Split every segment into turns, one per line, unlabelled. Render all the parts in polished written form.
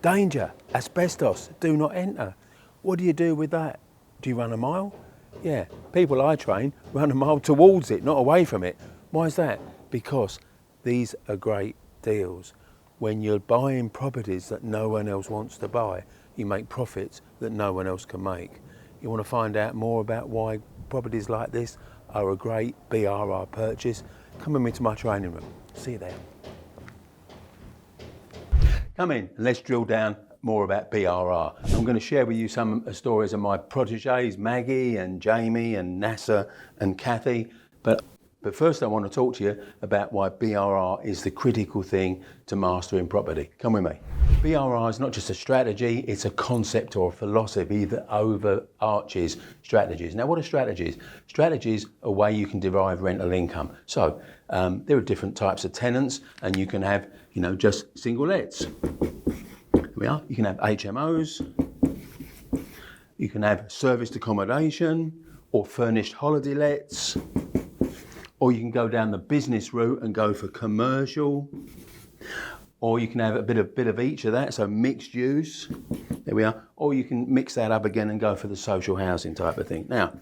Danger, asbestos, do not enter. What do you do with that? Do you run a mile? Yeah, people I train run a mile towards it, not away from it. Why is that? Because these are great deals. When you're buying properties that no one else wants to buy, you make profits that no one else can make. You want to find out more about why properties like this are a great BRR purchase? Come with me to my training room. See you there. Come in and let's drill down more about BRR. I'm going to share with you some stories of my proteges, Maggie and Jamie and Nasser and Kathy. But first I want to talk to you about why BRR is the critical thing to mastering property. Come with me. BRR is not just a strategy, it's a concept or a philosophy that overarches strategies. Now, what are strategies? Strategies are a way you can derive rental income. So there are different types of tenants, and you can have, just single lets. Here we are. You can have HMOs, you can have serviced accommodation or furnished holiday lets, or you can go down the business route and go for commercial, or you can have a bit of each of that, so mixed use. There we are. Or you can mix that up again and go for the social housing type of thing. Now,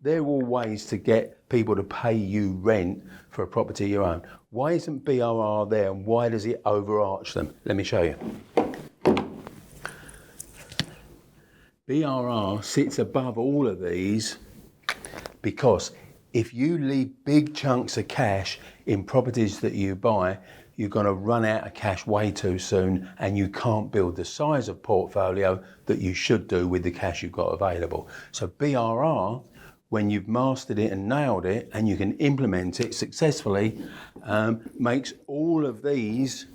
there are all ways to get people to pay you rent for a property you own. Why isn't BRR there, and why does it overarch them? Let me show you. BRR sits above all of these because if you leave big chunks of cash in properties that you buy, you're going to run out of cash way too soon, and you can't build the size of portfolio that you should do with the cash you've got available. So BRR, when you've mastered it and nailed it, and you can implement it successfully, makes all of these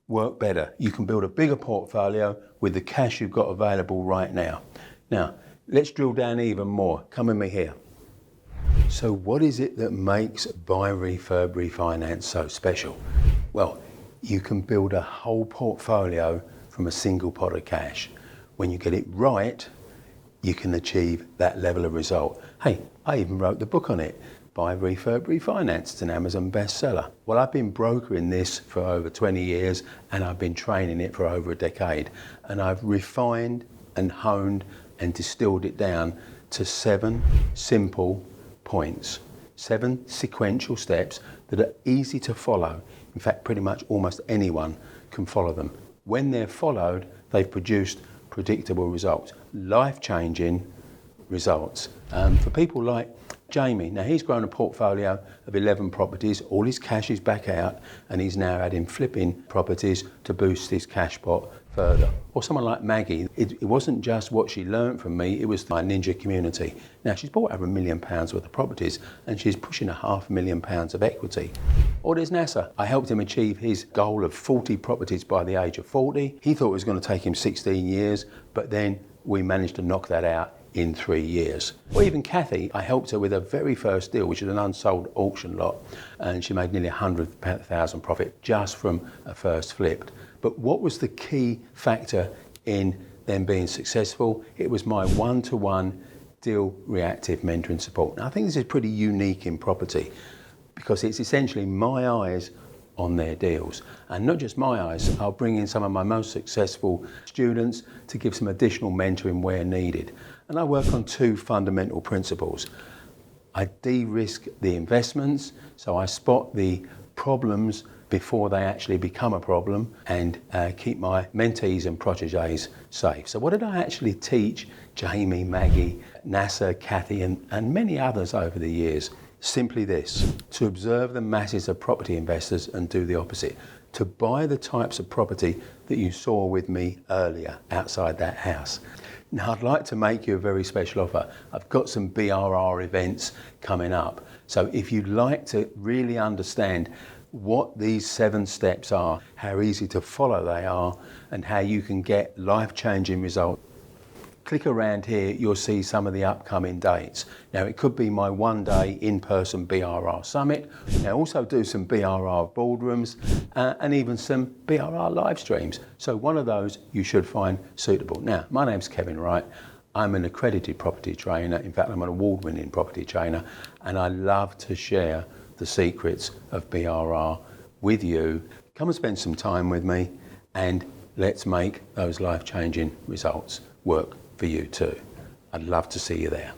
work better. You can build a bigger portfolio with the cash you've got available right now. Now, let's drill down even more. Come with me here. So what is it that makes buy, refurb, refinance so special? Well, you can build a whole portfolio from a single pot of cash. When you get it right, you can achieve that level of result. Hey, I even wrote the book on it, Buy, Refurb, Refinance. It's an Amazon bestseller. Well, I've been brokering this for over 20 years, and I've been training it for over a decade. And I've refined and honed and distilled it down to 7 simple points, 7 sequential steps that are easy to follow. In fact, pretty much almost anyone can follow them. When they're followed, they've produced predictable results, life-changing results. For people like Jamie, now he's grown a portfolio of 11 properties, all his cash is back out, and he's now adding flipping properties to boost his cash pot further. Or someone like Maggie, it wasn't just what she learned from me, it was my ninja community. Now she's bought over £1 million worth of properties, and she's pushing £500,000 of equity. Or there's Nasser. I helped him achieve his goal of 40 properties by the age of 40. He thought it was going to take him 16 years, but then we managed to knock that out in 3 years. Or even Kathy, I helped her with her very first deal, which is an unsold auction lot, and she made nearly £100,000 profit just from a first flip. But what was the key factor in them being successful? It was my one-to-one deal reactive mentoring support. Now, I think this is pretty unique in property because it's essentially my eyes on their deals. And not just my eyes, I'll bring in some of my most successful students to give some additional mentoring where needed. And I work on 2 fundamental principles. I de-risk the investments, so I spot the problems before they actually become a problem, and keep my mentees and proteges safe. So what did I actually teach Jamie, Maggie, Nasser, Kathy, and many others over the years? Simply this: to observe the masses of property investors and do the opposite. To buy the types of property that you saw with me earlier outside that house. Now, I'd like to make you a very special offer. I've got some BRR events coming up. So if you'd like to really understand what these 7 steps are, how easy to follow they are, and how you can get life-changing results, click around here, you'll see some of the upcoming dates. Now, it could be my one-day in-person BRR summit. Now, also do some BRR boardrooms and even some BRR live streams. So one of those you should find suitable. Now, my name's Kevin Wright. I'm an accredited property trainer. In fact, I'm an award-winning property trainer, and I love to share the secrets of BRR with you. Come and spend some time with me and let's make those life-changing results work for you too. I'd love to see you there.